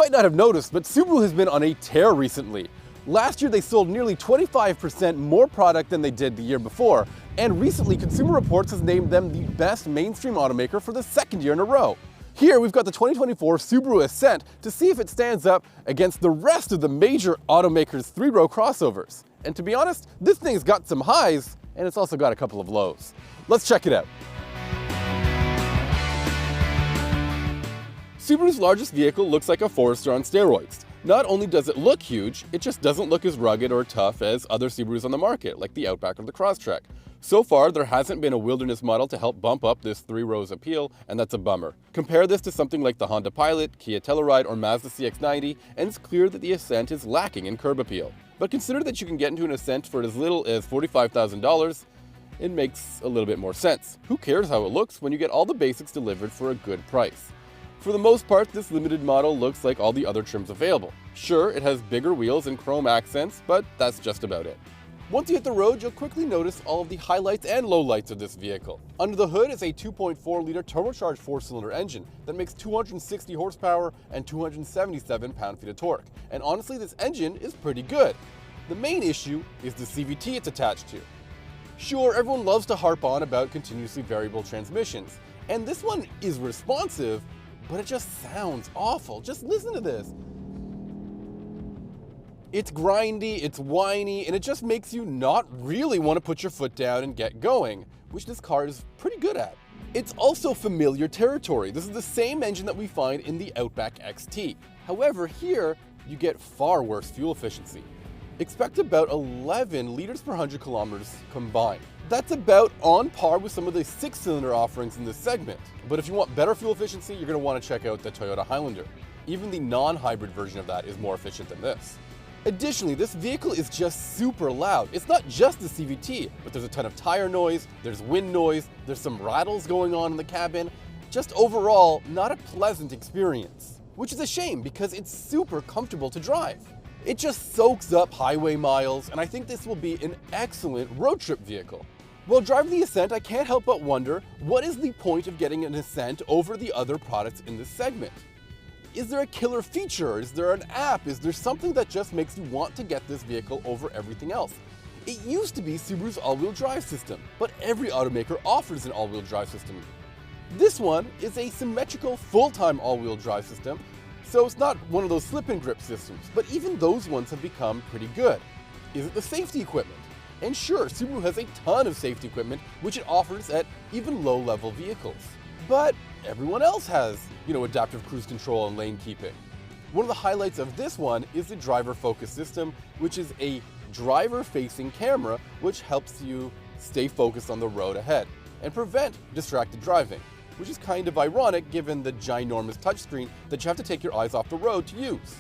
might not have noticed, but Subaru has been on a tear recently. Last year they sold nearly 25% more product than they did the year before, and recently Consumer Reports has named them the best mainstream automaker for the second year in a row. Here we've got the 2024 Subaru Ascent to see if it stands up against the rest of the major automakers' three-row crossovers. And to be honest, this thing's got some highs, and it's also got a couple of lows. Let's check it out. Subaru's largest vehicle looks like a Forester on steroids. Not only does it look huge, it just doesn't look as rugged or tough as other Subarus on the market, like the Outback or the Crosstrek. So far, there hasn't been a wilderness model to help bump up this three rows appeal, and that's a bummer. Compare this to something like the Honda Pilot, Kia Telluride, or Mazda CX-90, and it's clear that the Ascent is lacking in curb appeal. But consider that you can get into an Ascent for as little as $45,000, it makes a little bit more sense. Who cares how it looks when you get all the basics delivered for a good price? For the most part, this limited model looks like all the other trims available. Sure, it has bigger wheels and chrome accents, but that's just about it. Once you hit the road, you'll quickly notice all of the highlights and lowlights of this vehicle. Under the hood is a 2.4-liter turbocharged four-cylinder engine that makes 260 horsepower and 277 pound-feet of torque. And honestly, this engine is pretty good. The main issue is the CVT it's attached to. Sure, everyone loves to harp on about continuously variable transmissions, and this one is responsive, but it just sounds awful. Just listen to this. It's grindy, it's whiny, and it just makes you not really want to put your foot down and get going, which this car is pretty good at. It's also familiar territory. This is the same engine that we find in the Outback XT. However, here you get far worse fuel efficiency. Expect about 11 liters per 100 kilometers combined. That's about on par with some of the six-cylinder offerings in this segment. But if you want better fuel efficiency, you're going to want to check out the Toyota Highlander. Even the non-hybrid version of that is more efficient than this. Additionally, this vehicle is just super loud. It's not just the CVT, but there's a ton of tire noise, there's wind noise, there's some rattles going on in the cabin. Just overall, not a pleasant experience. Which is a shame because it's super comfortable to drive. It just soaks up highway miles, and I think this will be an excellent road trip vehicle. While driving the Ascent, I can't help but wonder, what is the point of getting an Ascent over the other products in this segment? Is there a killer feature? Is there an app? Is there something that just makes you want to get this vehicle over everything else? It used to be Subaru's all-wheel drive system, but every automaker offers an all-wheel drive system. This one is a symmetrical full-time all-wheel drive system, so it's not one of those slip-and grip systems, but even those ones have become pretty good. Is it the safety equipment? And sure, Subaru has a ton of safety equipment, which it offers at even low-level vehicles. But everyone else has, adaptive cruise control and lane keeping. One of the highlights of this one is the driver focus system, which is a driver-facing camera, which helps you stay focused on the road ahead and prevent distracted driving, which is kind of ironic given the ginormous touchscreen that you have to take your eyes off the road to use.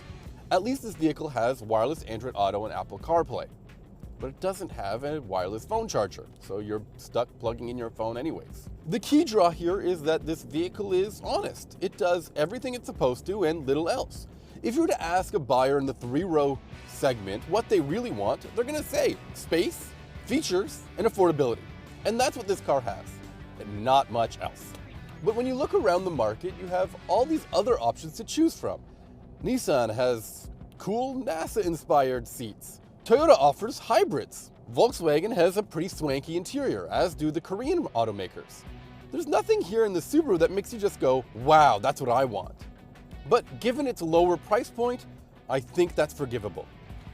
At least this vehicle has wireless Android Auto and Apple CarPlay, but it doesn't have a wireless phone charger, so you're stuck plugging in your phone anyways. The key draw here is that this vehicle is honest. It does everything it's supposed to and little else. If you were to ask a buyer in the three-row segment what they really want, they're going to say space, features, and affordability. And that's what this car has, and not much else. But when you look around the market, you have all these other options to choose from. Nissan has cool NASA-inspired seats. Toyota offers hybrids. Volkswagen has a pretty swanky interior, as do the Korean automakers. There's nothing here in the Subaru that makes you just go, wow, that's what I want. But given its lower price point, I think that's forgivable.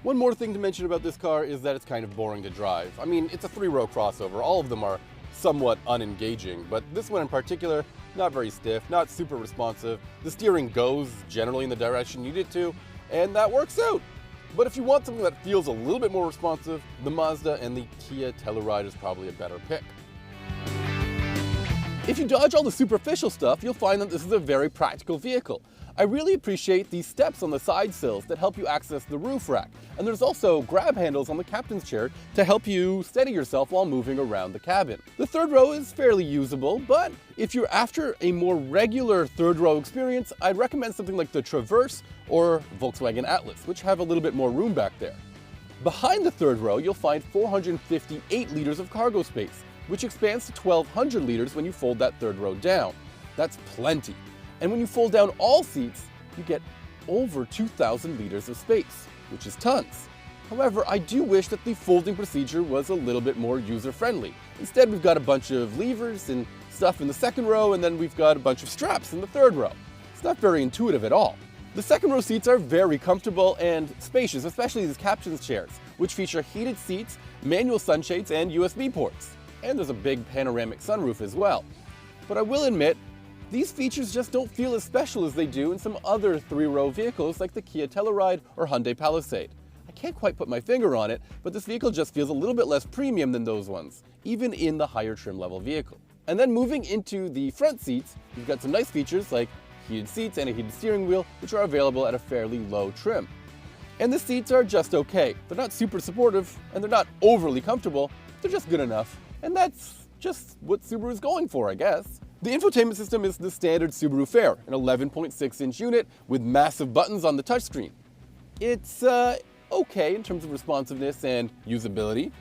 One more thing to mention about this car is that it's kind of boring to drive. I mean, it's a three-row crossover. All of them are somewhat unengaging, but this one in particular, not very stiff, not super responsive. The steering goes generally in the direction you need it to, and that works out. But if you want something that feels a little bit more responsive, the Mazda and the Kia Telluride is probably a better pick. If you dodge all the superficial stuff, you'll find that this is a very practical vehicle. I really appreciate these steps on the side sills that help you access the roof rack. And there's also grab handles on the captain's chair to help you steady yourself while moving around the cabin. The third row is fairly usable, but if you're after a more regular third row experience, I'd recommend something like the Traverse or Volkswagen Atlas, which have a little bit more room back there. Behind the third row, you'll find 458 liters of cargo space, which expands to 1,200 liters when you fold that third row down. That's plenty. And when you fold down all seats, you get over 2,000 liters of space, which is tons. However, I do wish that the folding procedure was a little bit more user-friendly. Instead, we've got a bunch of levers and stuff in the second row, and then we've got a bunch of straps in the third row. It's not very intuitive at all. The second row seats are very comfortable and spacious, especially these captain's chairs, which feature heated seats, manual sunshades, and USB ports. And there's a big panoramic sunroof as well. But I will admit, these features just don't feel as special as they do in some other three-row vehicles like the Kia Telluride or Hyundai Palisade. I can't quite put my finger on it, but this vehicle just feels a little bit less premium than those ones, even in the higher trim level vehicle. And then moving into the front seats, you've got some nice features like heated seats and a heated steering wheel, which are available at a fairly low trim. And the seats are just okay. They're not super supportive, and they're not overly comfortable. They're just good enough. And that's just what Subaru is going for, I guess. The infotainment system is the standard Subaru fare, an 11.6-inch unit with massive buttons on the touchscreen. It's okay in terms of responsiveness and usability.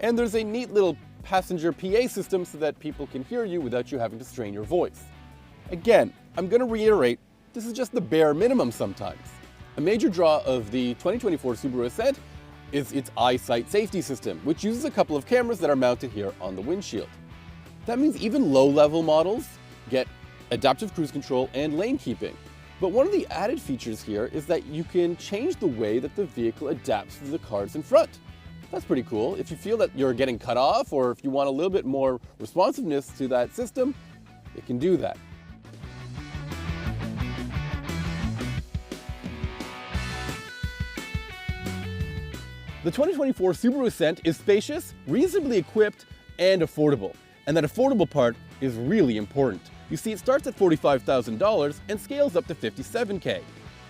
And there's a neat little passenger PA system so that people can hear you without you having to strain your voice. Again, I'm going to reiterate, this is just the bare minimum sometimes. A major draw of the 2024 Subaru Ascent is its eyesight safety system, which uses a couple of cameras that are mounted here on the windshield. That means even low-level models get adaptive cruise control and lane keeping. But one of the added features here is that you can change the way that the vehicle adapts to the cars in front. That's pretty cool. If you feel that you're getting cut off, or if you want a little bit more responsiveness to that system, it can do that. The 2024 Subaru Ascent is spacious, reasonably equipped, and affordable. And that affordable part is really important. You see, it starts at $45,000 and scales up to $57K,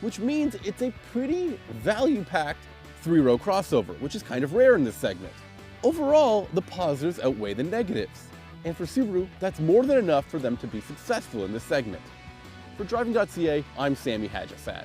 which means it's a pretty value-packed three-row crossover, which is kind of rare in this segment. Overall, the positives outweigh the negatives. And for Subaru, that's more than enough for them to be successful in this segment. For Driving.ca, I'm Sammy Hajjasad.